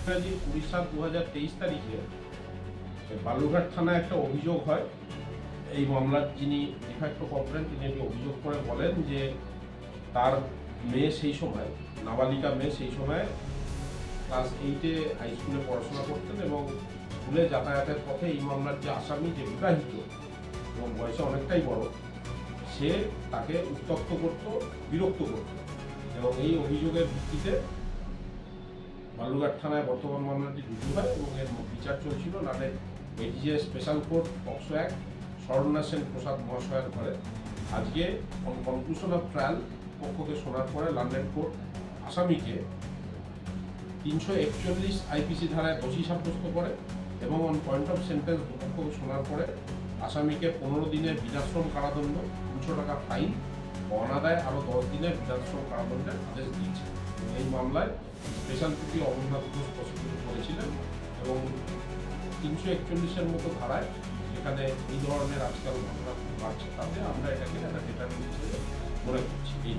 ইংরাজি 20/7/2023 তারিখে বালুরঘাট থানায় একটা অভিযোগ হয়। এই মামলার যিনি ডিফ্যাক্টো কমপ্লেন্ট তিনি একটি অভিযোগ করে বলেন যে তার মেয়ে সেই সময়, নাবালিকা মেয়ে সেই সময় ক্লাস 8-এ হাই স্কুলে পড়াশোনা করতেন এবং স্কুলে যাতায়াতের পথে এই মামলার যে আসামি, যে বিবাহিত এবং বয়সে অনেকটাই বড়, সে তাকে উত্ত্যক্ত করত, বিরক্ত করত এবং এই অভিযোগের ভিত্তিতে বালুরঘাট থানায় বর্তমান মামলাটি রুজু হয় এবং এর বিচার চলছিল নাদের ADJ special court POCSO act Saranya Sen Prasad মহাশয়ের ঘরে। আজকে কনক্লুশন অফ ট্রায়াল পক্ষকে শোনার পরে লন্ডন কোর্ট আসামিকে 341 আইপিসি ধারায় দোষী সাব্যস্ত করে এবং অন পয়েন্ট অফ সেন্টেন্স দুপক্ষকে শোনার পরে আসামিকে 15 দিনের বিনাশ্রম কারাদণ্ড, 200 টাকা ফাইন ও অনাদায় আরও 10 দিনের বিনাশ্রম কারাদণ্ডের আদেশ দিয়েছে। এই মামলায় special PP Amarnath Ghosh prosecute করেছিলেন এবং 341-এর মতো ধারায় যেখানে এই ধরনের আজকাল ঘটনা বাড়ছে, তাতে আমরা এটাকে একটা ডেটারমেন্ট হিসেবে মনে করছি। এই